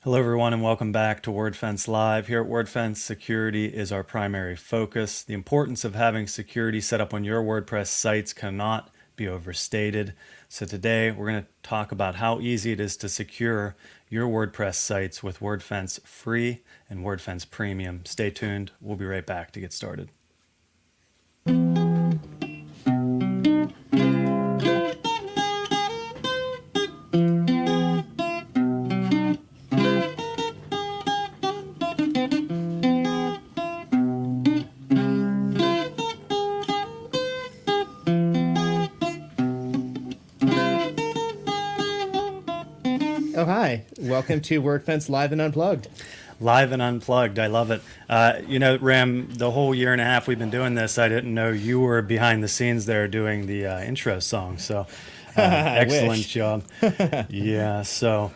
Hello, everyone, and welcome back to Wordfence Live. Here at Wordfence, security is our primary focus. The importance of having security set up on your WordPress sites cannot be overstated. So today we're going to talk about how easy it is to secure your WordPress sites with Wordfence Free and Wordfence Premium. Stay tuned. We'll be right back to get started. Oh, hi. Welcome to Wordfence Live and Unplugged. Live and unplugged. I love it. Ram, the whole year and a half we've been doing this, I didn't know you were behind the scenes there doing the intro song. So excellent job. Yeah. So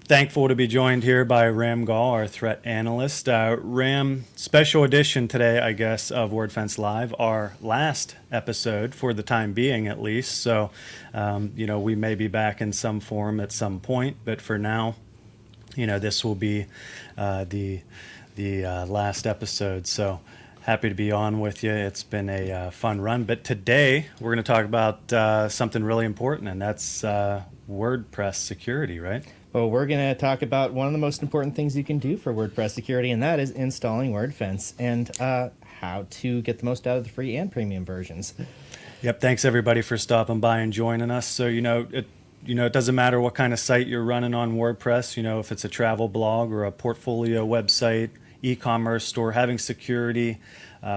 thankful to be joined here by Ram Gall, our threat analyst. Ram, special edition today, I guess, of Wordfence Live, our last episode for the time being, at least. So, we may be back in some form at some point, but for now, this will be the last episode. So happy to be on with you. It's been a fun run. But today we're going to talk about something really important, and that's WordPress security, right? Well, we're going to talk about one of the most important things you can do for WordPress security, and that is installing Wordfence and how to get the most out of the free and premium versions. Yep. Thanks, everybody, for stopping by and joining us. So, it doesn't matter what kind of site you're running on WordPress, if it's a travel blog or a portfolio website, e-commerce store, having security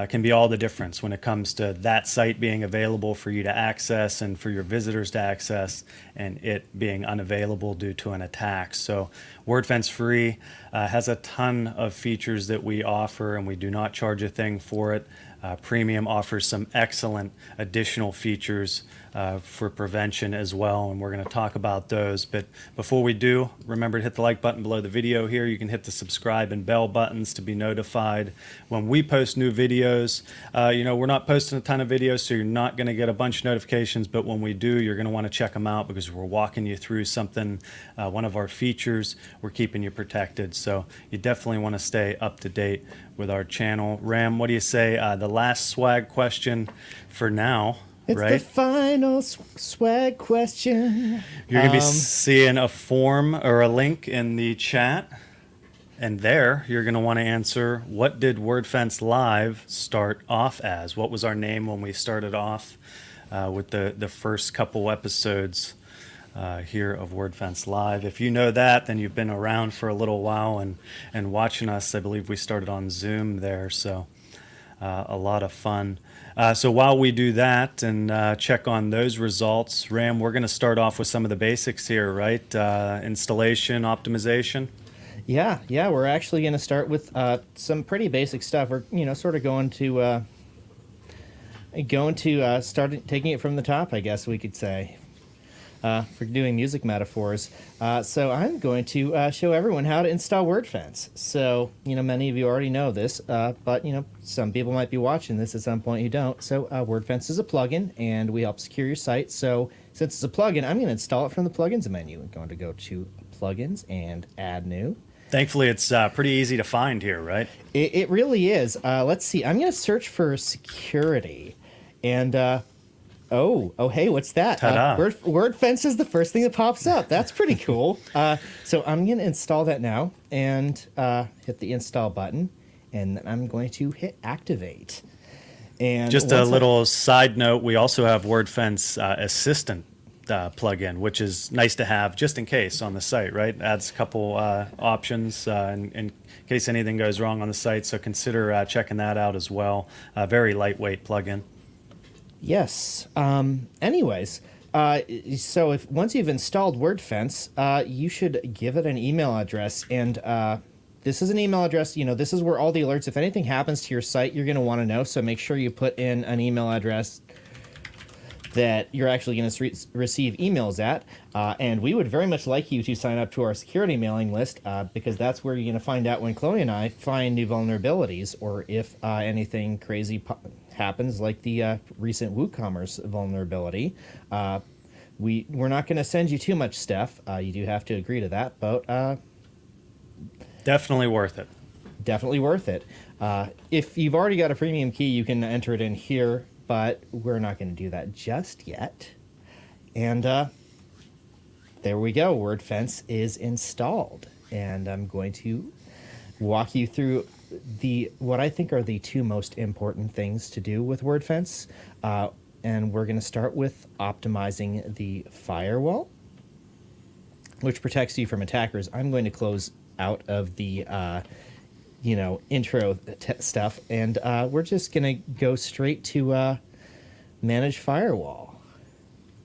can be all the difference when it comes to that site being available for you to access and for your visitors to access, and it being unavailable due to an attack. So Wordfence Free has a ton of features that we offer, and we do not charge a thing for it. Premium offers some excellent additional features for prevention as well, and we're going to talk about those. But before we do, remember to hit the like button below the video here. You can hit the subscribe and bell buttons to be notified when we post new videos. We're not posting a ton of videos, so you're not going to get a bunch of notifications, but when we do, you're going to want to check them out because we're walking you through something, one of our features. We're keeping you protected, so you definitely want to stay up to date with our channel. Ram, what do you say? The last swag question for now. It's right? The final swag question. You're going to be seeing a form or a link in the chat. And there, you're going to want to answer, what did Wordfence Live start off as? What was our name when we started off with the first couple episodes here of Wordfence Live? If you know that, then you've been around for a little while and watching us. I believe we started on Zoom there, so a lot of fun. So while we do that and check on those results, Ram, we're going to start off with some of the basics here, right? Installation, optimization. Yeah, we're actually going to start with some pretty basic stuff. We're, sort of going to start taking it from the top, I guess we could say. For doing music metaphors. So I'm going to show everyone how to install Wordfence. So, many of you already know this, but, some people might be watching this at some point who don't. So Wordfence is a plugin, and we help secure your site. So since it's a plugin, I'm going to install it from the plugins menu. I'm going to go to plugins and add new. Thankfully, it's pretty easy to find here, right? It really is. Let's see. I'm going to search for security, and Oh, hey, what's that? Wordfence is the first thing that pops up. That's pretty cool. So I'm going to install that now and hit the install button, and then I'm going to hit activate. And just a little side note, we also have Wordfence Assistant plugin, which is nice to have just in case on the site, right? Adds a couple options in case anything goes wrong on the site, so consider checking that out as well. Very lightweight plugin. Yes. Anyways, so if once you've installed Wordfence, you should give it an email address. And this is an email address. This is where all the alerts, if anything happens to your site, you're going to want to know. So make sure you put in an email address that you're actually going to receive emails at. And we would very much like you to sign up to our security mailing list because that's where you're going to find out when Chloe and I find new vulnerabilities or if anything crazy happens like the recent WooCommerce vulnerability. we're not going to send you too much stuff. You do have to agree to that, but Definitely worth it. definitely worth it. If you've already got a premium key, you can enter it in here, but we're not going to do that just yet. And there we go. Wordfence is installed, and I'm going to walk you through what I think are the two most important things to do with Wordfence. And we're going to start with optimizing the firewall, which protects you from attackers. I'm going to close out of the intro stuff, and we're just going to go straight to manage firewall.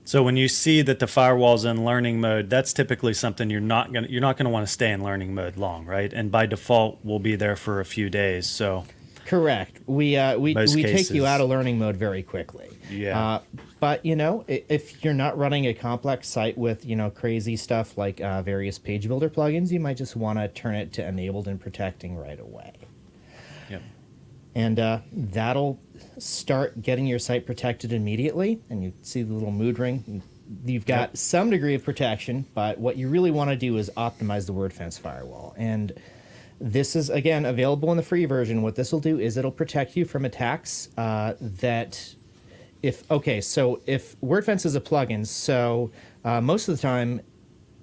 So when you see that the firewall's in learning mode, that's typically something you're not gonna want to stay in learning mode long, right? And by default, we'll be there for a few days. So Correct. We Most take cases. you out of learning mode very quickly. Yeah. But if you're not running a complex site with crazy stuff like various page builder plugins, you might just want to turn it to enabled and protecting right away. Yep. And that'll start getting your site protected immediately. And you see the little mood ring. You've got some degree of protection, but what you really want to do is optimize the Wordfence firewall. And this is, again, available in the free version. What this will do is it'll protect you from attacks that if Wordfence is a plugin, so most of the time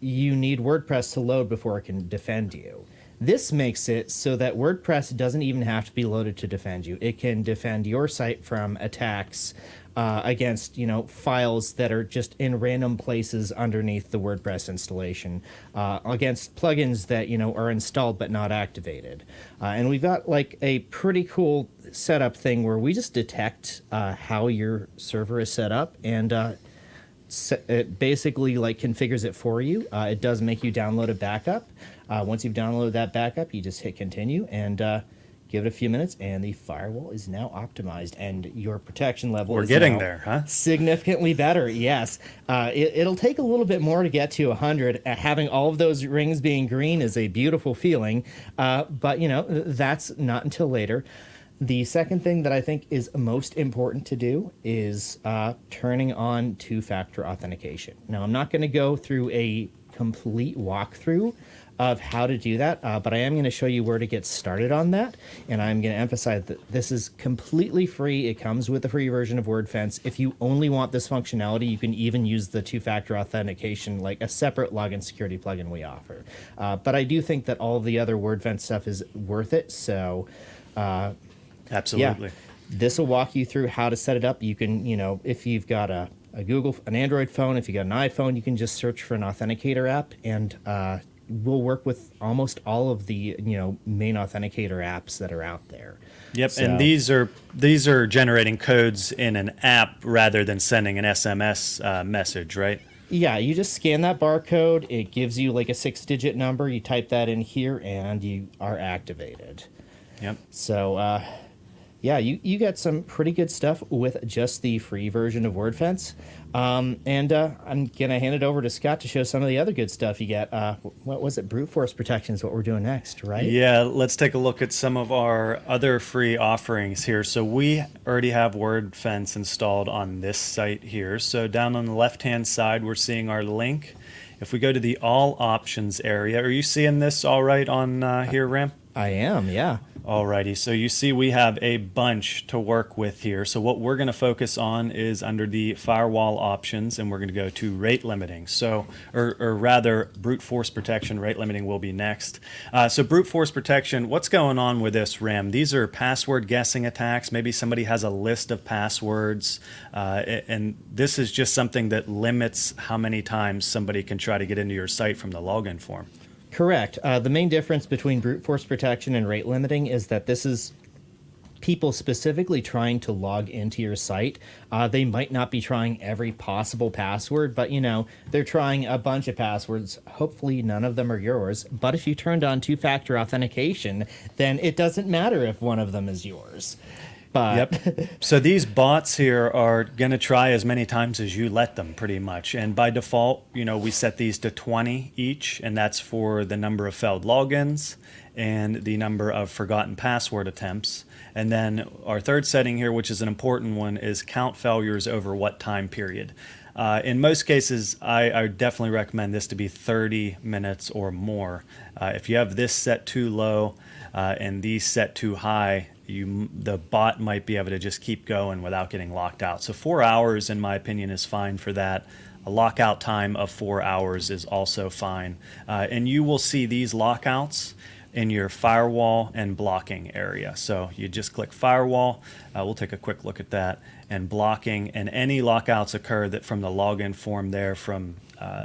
you need WordPress to load before it can defend you. This makes it so that WordPress doesn't even have to be loaded to defend you. It can defend your site from attacks against files that are just in random places underneath the WordPress installation, against plugins that are installed but not activated. And we've got like a pretty cool setup thing where we just detect how your server is set up, and it basically like configures it for you. It does make you download a backup. Once you've downloaded that backup, you just hit continue and give it a few minutes, and the firewall is now optimized, and your protection level We're is getting now there, huh? significantly better. Yes, it'll take a little bit more to get to 100. Having all of those rings being green is a beautiful feeling, but that's not until later. The second thing that I think is most important to do is turning on two-factor authentication. Now, I'm not going to go through a complete walkthrough of how to do that, but I am going to show you where to get started on that, and I'm going to emphasize that this is completely free. It comes with the free version of Wordfence. If you only want this functionality, you can even use the two-factor authentication, like a separate login security plugin we offer. But I do think that all of the other Wordfence stuff is worth it, so Absolutely. yeah, this will walk you through how to set it up. You can, if you've got an Android phone, if you got an iPhone, you can just search for an authenticator app, and we'll work with almost all of the main authenticator apps that are out there. Yep. So, And these are generating codes in an app rather than sending an SMS message, right? yeah, you just scan that barcode. It gives you like a 6-digit number. You type that in here, and you are activated. Yep. So, yeah, you get some pretty good stuff with just the free version of Wordfence. And I'm going to hand it over to Scott to show some of the other good stuff you get. What was it? Brute force protection is what we're doing next, right? Yeah, let's take a look at some of our other free offerings here. So we already have Wordfence installed on this site here. So down on the left-hand side, we're seeing our link. If we go to the All Options area, are you seeing this all right on here, Ram? I am, yeah. Alrighty, so you see we have a bunch to work with here. So what we're going to focus on is under the firewall options, and we're going to go to rate limiting. So, or rather, brute force protection. Rate limiting will be next. So brute force protection. What's going on with this, Ram? These are password guessing attacks. Maybe somebody has a list of passwords, and this is just something that limits how many times somebody can try to get into your site from the login form. Correct. The main difference between brute force protection and rate limiting is that this is people specifically trying to log into your site. They might not be trying every possible password, but they're trying a bunch of passwords. Hopefully none of them are yours. But if you turned on two-factor authentication, then it doesn't matter if one of them is yours. But Yep. So these bots here are going to try as many times as you let them, pretty much. And by default, we set these to 20 each, and that's for the number of failed logins and the number of forgotten password attempts. And then our third setting here, which is an important one, is count failures over what time period. In most cases, I definitely recommend this to be 30 minutes or more. If you have this set too low and these set too high, the bot might be able to just keep going without getting locked out. So 4 hours, in my opinion, is fine for that. A lockout time of 4 hours is also fine. And you will see these lockouts in your firewall and blocking area. So you just click firewall. We'll take a quick look at that. And blocking, and any lockouts occur that from the login form there, from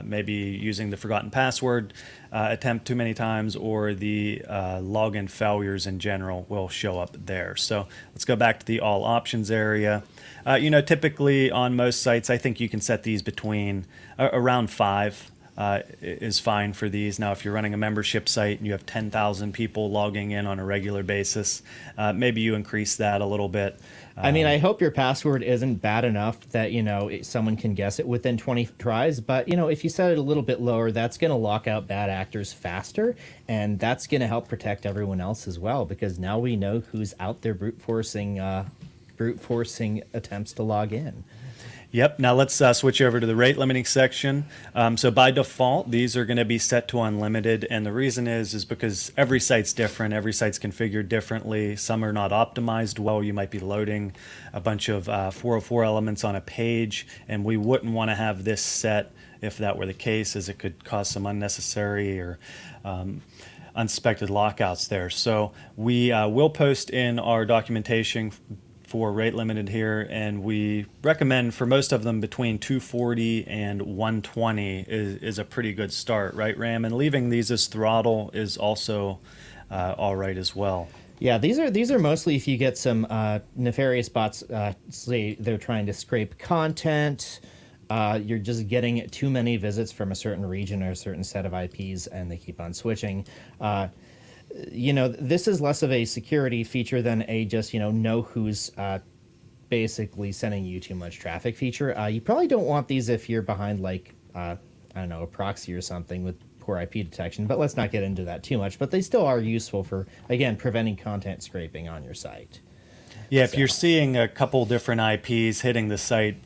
maybe using the forgotten password attempt too many times, or the login failures in general will show up there. So let's go back to the all options area. Typically on most sites, I think you can set these between around 5. Is fine for these. Now, if you're running a membership site and you have 10,000 people logging in on a regular basis, maybe you increase that a little bit. I mean, I hope your password isn't bad enough that, someone can guess it within 20 tries. But, if you set it a little bit lower, that's going to lock out bad actors faster. And that's going to help protect everyone else as well, because now we know who's out there brute forcing attempts to log in. Yep. Now let's switch over to the rate limiting section. So by default, these are going to be set to unlimited. And the reason is because every site's different. Every site's configured differently. Some are not optimized well. You might be loading a bunch of 404 elements on a page, and we wouldn't want to have this set if that were the case, as it could cause some unnecessary or unsuspected lockouts there. So we will post in our documentation for rate limited here, and we recommend for most of them between 240 and 120 is a pretty good start, right, Ram? And leaving these as throttle is also all right as well. Yeah, these are mostly if you get some nefarious bots. Say they're trying to scrape content. You're just getting too many visits from a certain region or a certain set of IPs, and they keep on switching. This is less of a security feature than a just, know who's basically sending you too much traffic feature. You probably don't want these if you're behind, like, I don't know, a proxy or something with poor IP detection, but let's not get into that too much. But they still are useful for, again, preventing content scraping on your site. Yeah, if you're seeing a couple different IPs hitting the site,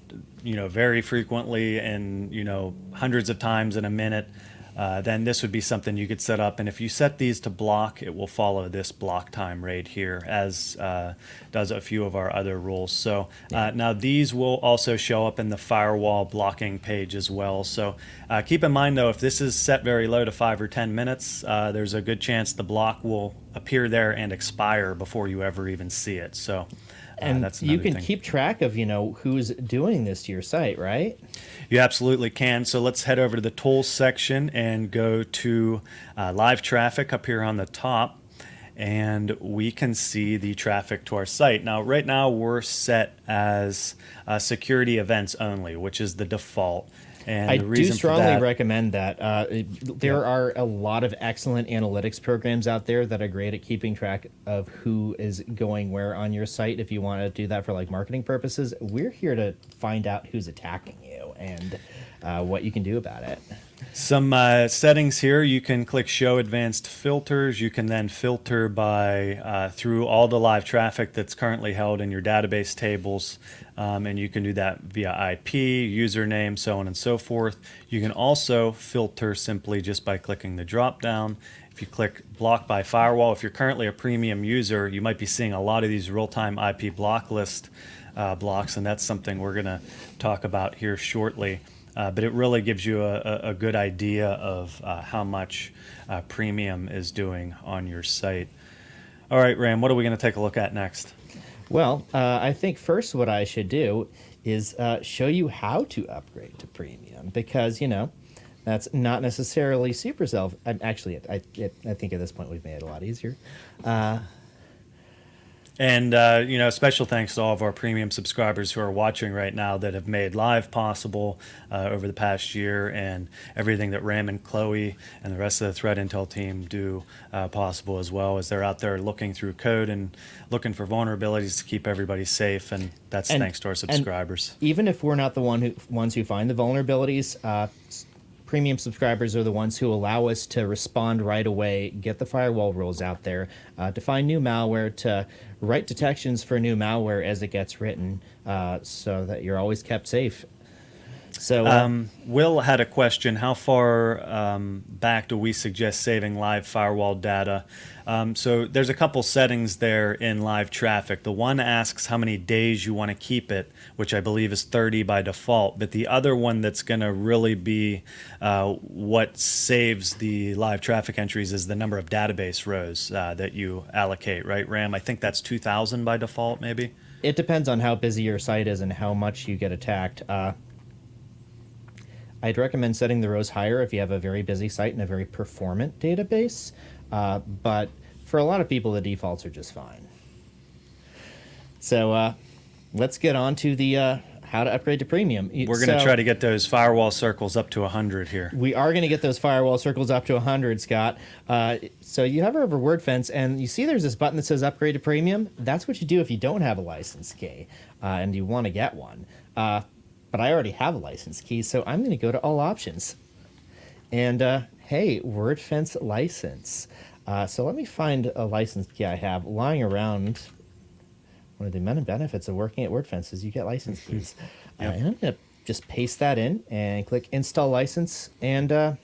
very frequently and, hundreds of times in a minute, then this would be something you could set up. And if you set these to block, it will follow this block time rate here, as does a few of our other rules. So now these will also show up in the firewall blocking page as well. So keep in mind, though, if this is set very low to 5 or 10 minutes, there's a good chance the block will appear there and expire before you ever even see it. So and that's you can thing. keep track of, who's doing this to your site, right? You absolutely can. So let's head over to the tools section and go to live traffic up here on the top, and we can see the traffic to our site. Now, right now we're set as security events only, which is the default. And I the reason do strongly for that, recommend that. There are a lot of excellent analytics programs out there that are great at keeping track of who is going where on your site. If you want to do that for like marketing purposes, we're here to find out who's attacking you and what you can do about it. Some settings here. You can click Show Advanced Filters. You can then filter by through all the live traffic that's currently held in your database tables, and you can do that via IP, username, so on and so forth. You can also filter simply just by clicking the drop down. If you click Block by Firewall, if you're currently a premium user, you might be seeing a lot of these real-time IP block list blocks, and that's something we're going to talk about here shortly. But it really gives you a good idea of how much premium is doing on your site. All right, Ram, what are we going to take a look at next? Well, I think first what I should do is show you how to upgrade to premium, because, that's not necessarily super self. Actually, I think at this point we've made it a lot easier. And, special thanks to all of our premium subscribers who are watching right now that have made live possible over the past year, and everything that Ram and Chloe and the rest of the Threat Intel team do possible as well, as they're out there looking through code and looking for vulnerabilities to keep everybody safe. And that's thanks to our subscribers. Even if we're not the ones who find the vulnerabilities, premium subscribers are the ones who allow us to respond right away, get the firewall rules out there, to find new malware, to write detections for new malware as it gets written, so that you're always kept safe. So Will had a question. How far back do we suggest saving live firewall data? So there's a couple settings there in live traffic. The one asks how many days you want to keep it, which I believe is 30 by default. But the other one that's going to really be what saves the live traffic entries is the number of database rows that you allocate, right, Ram? I think that's 2,000 by default, maybe? it depends on how busy your site is and how much you get attacked. I'd recommend setting the rows higher if you have a very busy site and a very performant database. But for a lot of people, the defaults are just fine. So let's get on to the how to upgrade to premium. We're going to try to get those firewall circles up to 100 here. We are going to get those firewall circles up to 100, Scott. So you hover over WordFence, and you see there's this button that says Upgrade to Premium. That's what you do if you don't have a license key and you want to get one. But I already have a license key, so I'm going to go to All Options. And hey, WordFence license. So let me find a license key I have lying around. One of the many benefits of working at WordFence is you get license keys. Yep. And I'm going to just paste that in and click Install License, and that's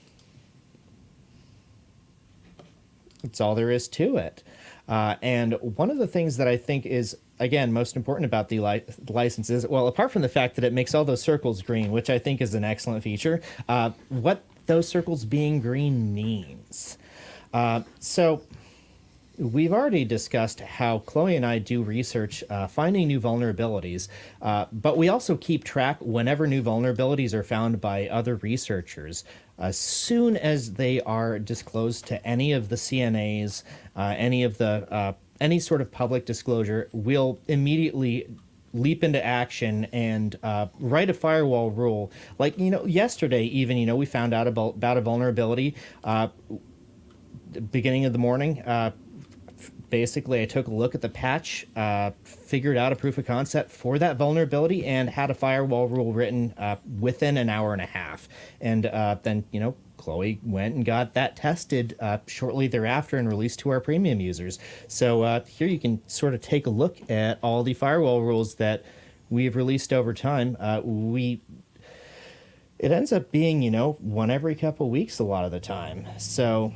all there is to it. And one of the things that I think is, again, most important about the licenses, well, apart from the fact that it makes all those circles green, which I think is an excellent feature, what those circles being green means. So we've already discussed how Chloe and I do research finding new vulnerabilities, but we also keep track whenever new vulnerabilities are found by other researchers. As soon as they are disclosed to any of the CNAs, any sort of public disclosure, we'll immediately leap into action and write a firewall rule. Like, yesterday even, we found out about a vulnerability beginning of the morning. Basically, I took a look at the patch, figured out a proof of concept for that vulnerability, and had a firewall rule written within an hour and a half. And then, Chloe went and got that tested shortly thereafter and released to our premium users. So here you can sort of take a look at all the firewall rules that we've released over time. It ends up being, one every couple weeks a lot of the time. So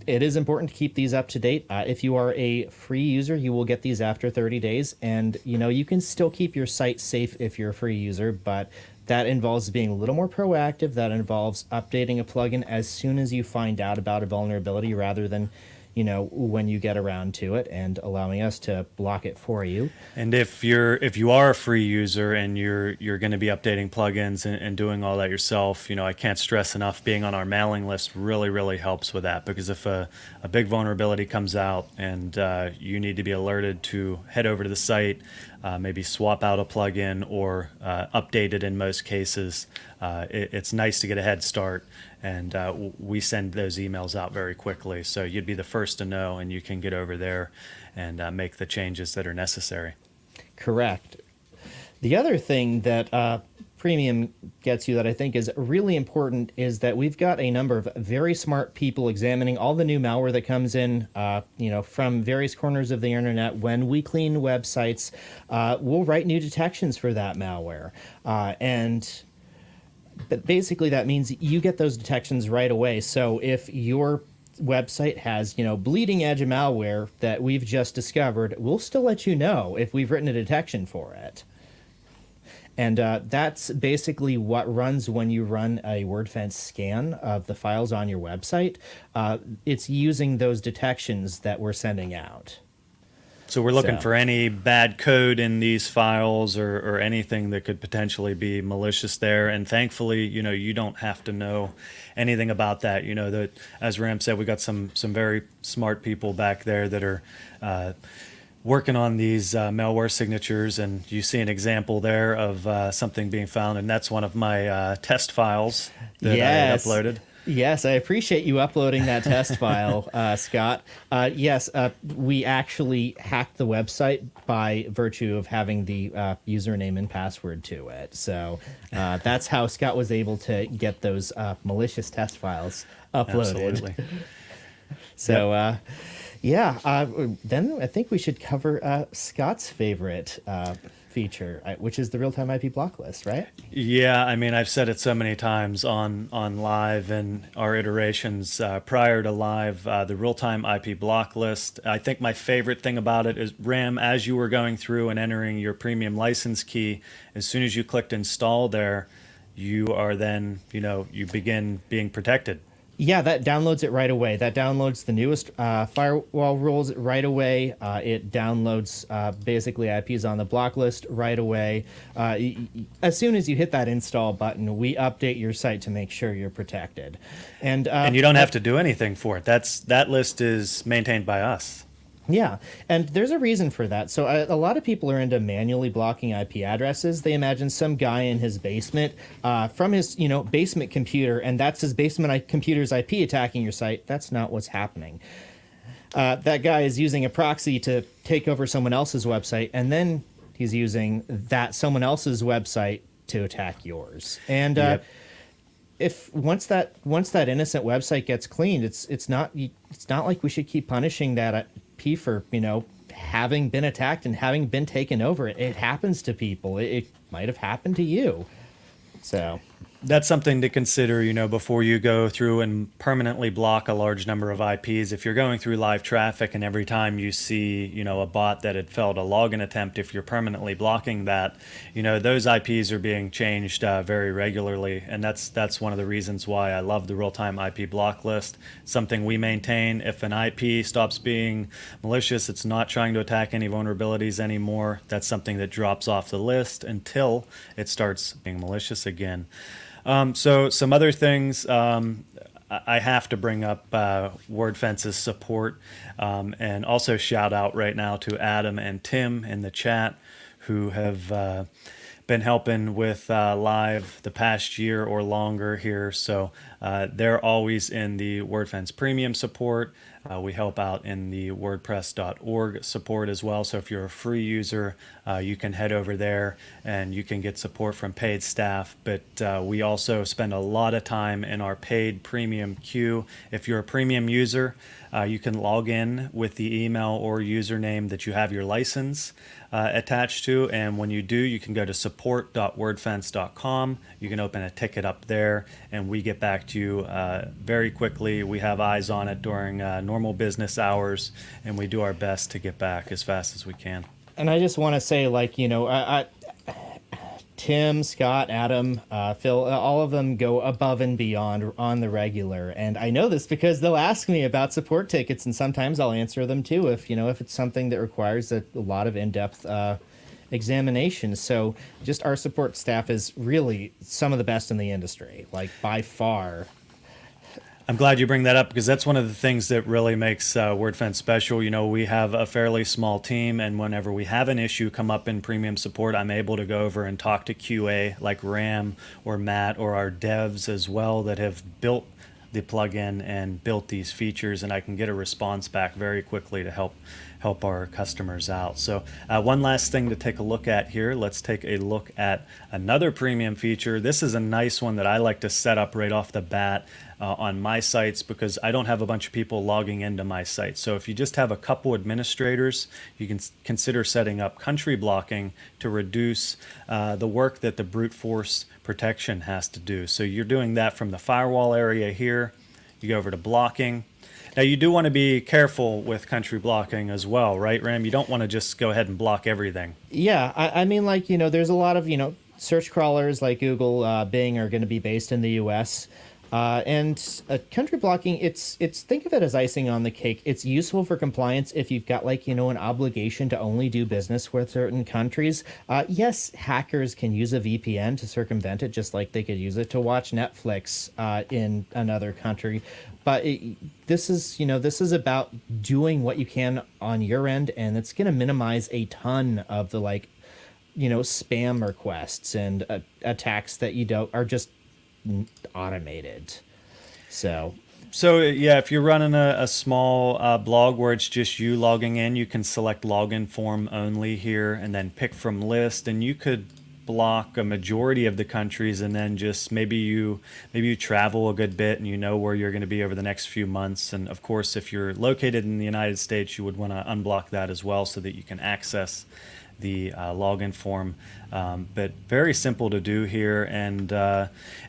it is important to keep these up to date. If you are a free user, you will get these after 30 days. And, you can still keep your site safe if you're a free user, but that involves being a little more proactive. That involves updating a plugin as soon as you find out about a vulnerability rather than, when you get around to it, and allowing us to block it for you. And if you are a free user and you're going to be updating plugins and doing all that yourself, I can't stress enough, being on our mailing list really helps with that, because if a big vulnerability comes out and you need to be alerted to head over to the site, maybe swap out a plugin or update it in most cases, it's nice to get a head start. And we send those emails out very quickly. So you'd be the first to know, and you can get over there and make the changes that are necessary. Correct. The other thing that Premium gets you that I think is really important is that we've got a number of very smart people examining all the new malware that comes in, from various corners of the internet. When we clean websites, we'll write new detections for that malware. But basically, that means you get those detections right away. So if your website has, bleeding edge malware that we've just discovered, we'll still let you know if we've written a detection for it. And that's basically what runs when you run a Wordfence scan of the files on your website. It's using those detections that we're sending out. So we're looking for any bad code in these files or anything that could potentially be malicious there. And thankfully, you don't have to know anything about that. That, as Ram said, we got some very smart people back there that are working on these malware signatures. And you see an example there of something being found. And that's one of my test files that I had uploaded. Yes, I appreciate you uploading that test file, Scott. Yes, we actually hacked the website by virtue of having the username and password to it. So that's how Scott was able to get those malicious test files uploaded. Absolutely. So, then I think we should cover Scott's favorite feature, which is the real-time IP block list, right? Yeah, I mean, I've said it so many times on live and our iterations prior to live, the real-time IP block list. I think my favorite thing about it is RAM, as you were going through and entering your premium license key, as soon as you clicked install there, you are then, you begin being protected. Yeah, that downloads it right away. That downloads the newest firewall rules right away. It downloads basically IPs on the block list right away. As soon as you hit that install button, we update your site to make sure you're protected. And You don't have to do anything for it. That list is maintained by us. yeah, and there's a reason for that. So a lot of people are into manually blocking IP addresses. They imagine some guy in his basement from his basement computer, and that's his basement computer's IP attacking your site. That's not what's happening. That guy is using a proxy to take over someone else's website, and then he's using that someone else's website to attack yours. And Yep. if once that innocent website gets cleaned, it's not like we should keep punishing that IP for having been attacked and having been taken over. It happens to people. It might have happened to you. So That's something to consider, before you go through and permanently block a large number of IPs. If you're going through live traffic and every time you see, a bot that had failed a login attempt, if you're permanently blocking that, those IPs are being changed very regularly. And that's one of the reasons why I love the real-time IP block list. Something we maintain. If an IP stops being malicious, it's not trying to attack any vulnerabilities anymore. That's something that drops off the list until it starts being malicious again. So some other things, I have to bring up Wordfence's support, and also shout out right now to Adam and Tim in the chat, who have been helping with live the past year or longer here. So they're always in the Wordfence Premium support. We help out in the WordPress.org support as well. So if you're a free user, you can head over there and you can get support from paid staff. But we also spend a lot of time in our paid premium queue. If you're a premium user, you can log in with the email or username that you have your license attached to. And when you do, you can go to support.wordfence.com. You can open a ticket up there and we get back to you very quickly. We have eyes on it during normal business hours, and we do our best to get back as fast as we can. And I just want to say, Tim, Scott, Adam, Phil, all of them go above and beyond on the regular. And I know this because they'll ask me about support tickets, and sometimes I'll answer them too if it's something that requires a lot of in-depth examination. So just our support staff is really some of the best in the industry, like by far. I'm glad you bring that up because that's one of the things that really makes Wordfence special. We have a fairly small team, and whenever we have an issue come up in premium support, I'm able to go over and talk to QA like Ram or Matt or our devs as well that have built the plugin and built these features, and I can get a response back very quickly to help our customers out. So one last thing to take a look at here. Let's take a look at another premium feature. This is a nice one that I like to set up right off the bat on my sites because I don't have a bunch of people logging into my site. So if you just have a couple administrators, you can consider setting up country blocking to reduce the work that the brute force protection has to do. So you're doing that from the firewall area here. You go over to blocking. Now you do want to be careful with country blocking as well, right, Ram? You don't want to just go ahead and block everything. Yeah, I mean, there's a lot of, search crawlers like Google, Bing are going to be based in the U.S., and country blocking, it's think of it as icing on the cake. It's useful for compliance if you've got an obligation to only do business with certain countries. Yes, hackers can use a VPN to circumvent it, just like they could use it to watch Netflix in another country. But this is about doing what you can on your end, and it's going to minimize a ton of the spam requests and attacks that are just automated. So yeah, if you're running a small blog where it's just you logging in, you can select login form only here and then pick from list, and you could block a majority of the countries, and then just maybe you travel a good bit and you know where you're going to be over the next few months. And of course, if you're located in the United States, you would want to unblock that as well so that you can access the login form. But very simple to do here, and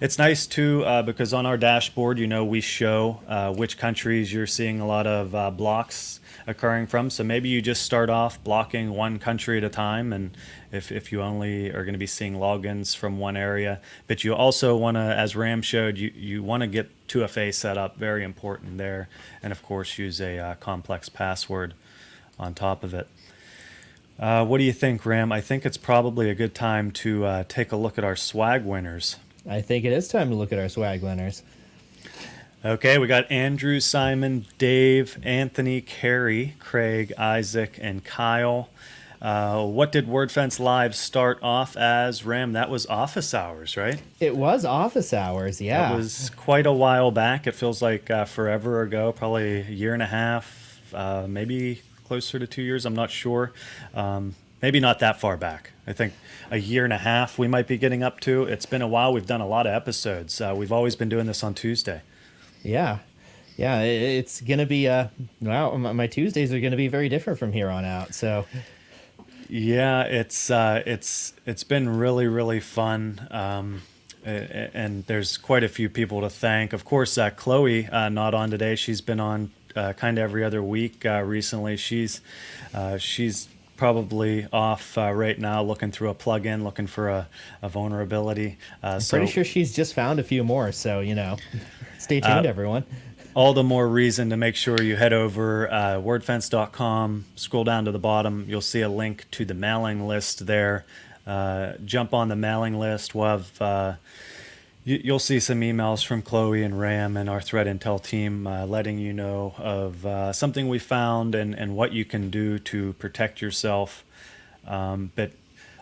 it's nice too because on our dashboard, we show which countries you're seeing a lot of blocks occurring from. So maybe you just start off blocking one country at a time, and if you only are going to be seeing logins from one area, but you also want to, as Ram showed, you want to get 2FA set up, very important there, and of course use a complex password on top of it. What do you think, Ram? I think it's probably a good time to take a look at our swag winners. I think it is time to look at our swag winners. Okay, we got Andrew, Simon, Dave, Anthony, Carrie, Craig, Isaac, and Kyle. What did Wordfence Live start off as, Ram? That was office hours, right? It was office hours, yeah. That was quite a while back. It feels like forever ago, probably a year and a half, maybe closer to 2 years. I'm not sure. Maybe not that far back. I think a year and a half we might be getting up to. It's been a while. We've done a lot of episodes. We've always been doing this on Tuesday. Yeah. Yeah, it's going to be, well, my Tuesdays are going to be very different from here on out, so... Yeah, it's been really, really fun, and there's quite a few people to thank. Of course, Chloe, not on today. She's been on kind of every other week recently. She's probably off right now, looking through a plugin, looking for a vulnerability. I'm pretty sure she's just found a few more, so stay tuned, everyone. All the more reason to make sure you head over wordfence.com, scroll down to the bottom. You'll see a link to the mailing list there. Jump on the mailing list. We'll have, you'll see some emails from Chloe and Ram and our threat intel team letting you know of something we found and what you can do to protect yourself. But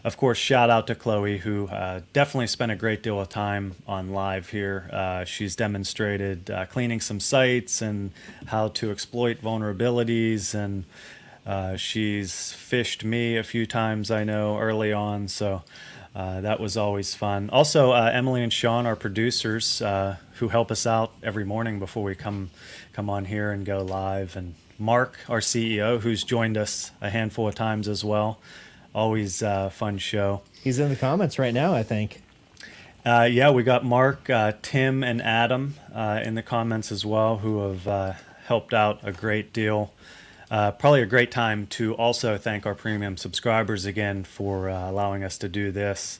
of course, shout out to Chloe, who definitely spent a great deal of time on live here. She's demonstrated cleaning some sites and how to exploit vulnerabilities, and she's fished me a few times, I know, early on, so that was always fun. Also, Emily and Sean, our producers, who help us out every morning before we come on here and go live, and Mark, our CEO, who's joined us a handful of times as well. Always a fun show. He's in the comments right now, I think. Yeah, we got Mark, Tim, and Adam in the comments as well, who have helped out a great deal. Probably a great time to also thank our premium subscribers again for allowing us to do this.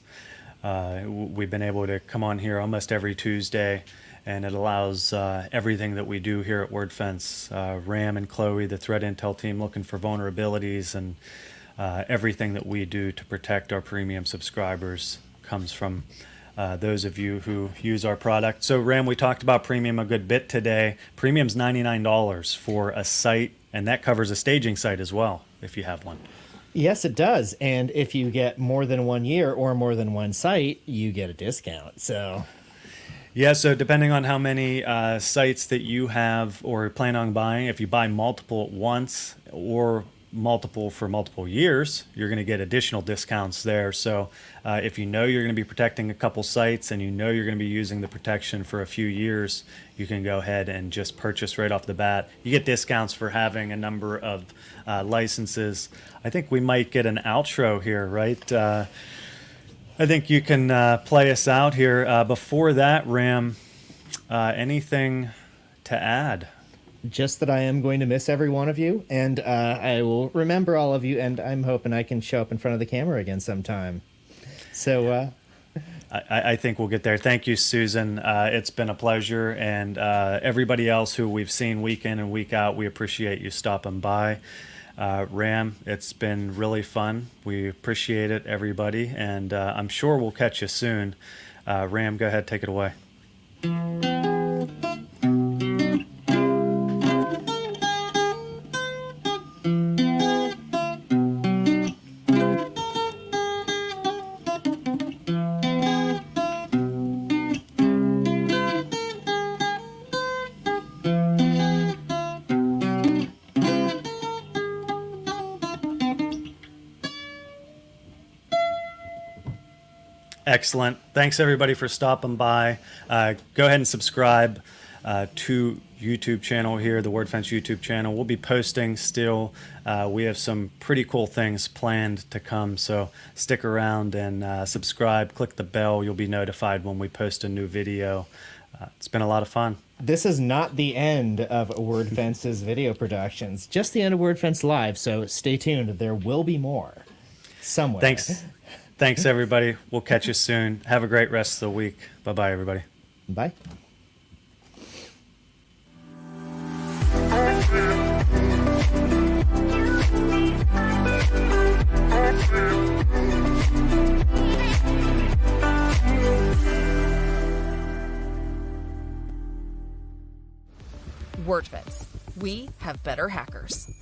We've been able to come on here almost every Tuesday, and it allows everything that we do here at Wordfence. Ram and Chloe, the threat intel team, looking for vulnerabilities, and everything that we do to protect our premium subscribers comes from those of you who use our product. So, Ram, we talked about premium a good bit today. Premium's $99 for a site, and that covers a staging site as well, if you have one. Yes, it does. And if you get more than 1 year or more than one site, you get a discount. So, yeah, so depending on how many sites that you have or plan on buying, if you buy multiple at once or multiple for multiple years, you're going to get additional discounts there. So if you know you're going to be protecting a couple sites and you know you're going to be using the protection for a few years, you can go ahead and just purchase right off the bat. You get discounts for having a number of licenses. I think we might get an outro here, right? I think you can play us out here. Before that, Ram, anything to add? Just that I am going to miss every one of you, and I will remember all of you, and I'm hoping I can show up in front of the camera again sometime. So I think we'll get there. Thank you, Susan. It's been a pleasure, and everybody else who we've seen week in and week out, we appreciate you stopping by. Ram, it's been really fun. We appreciate it, everybody, and I'm sure we'll catch you soon. Ram, go ahead, take it away. Excellent. Thanks, everybody, for stopping by. Go ahead and subscribe. to YouTube channel here, the Wordfence YouTube channel. We'll be posting still. We have some pretty cool things planned to come, so stick around and subscribe. Click the bell. You'll be notified when we post a new video. It's been a lot of fun. This is not the end of Wordfence's video productions, just the end of Wordfence Live, so stay tuned. There will be more somewhere. Thanks, everybody. We'll catch you soon. Have a great rest of the week. Bye-bye, everybody. Bye. Wordfence. We have better hackers.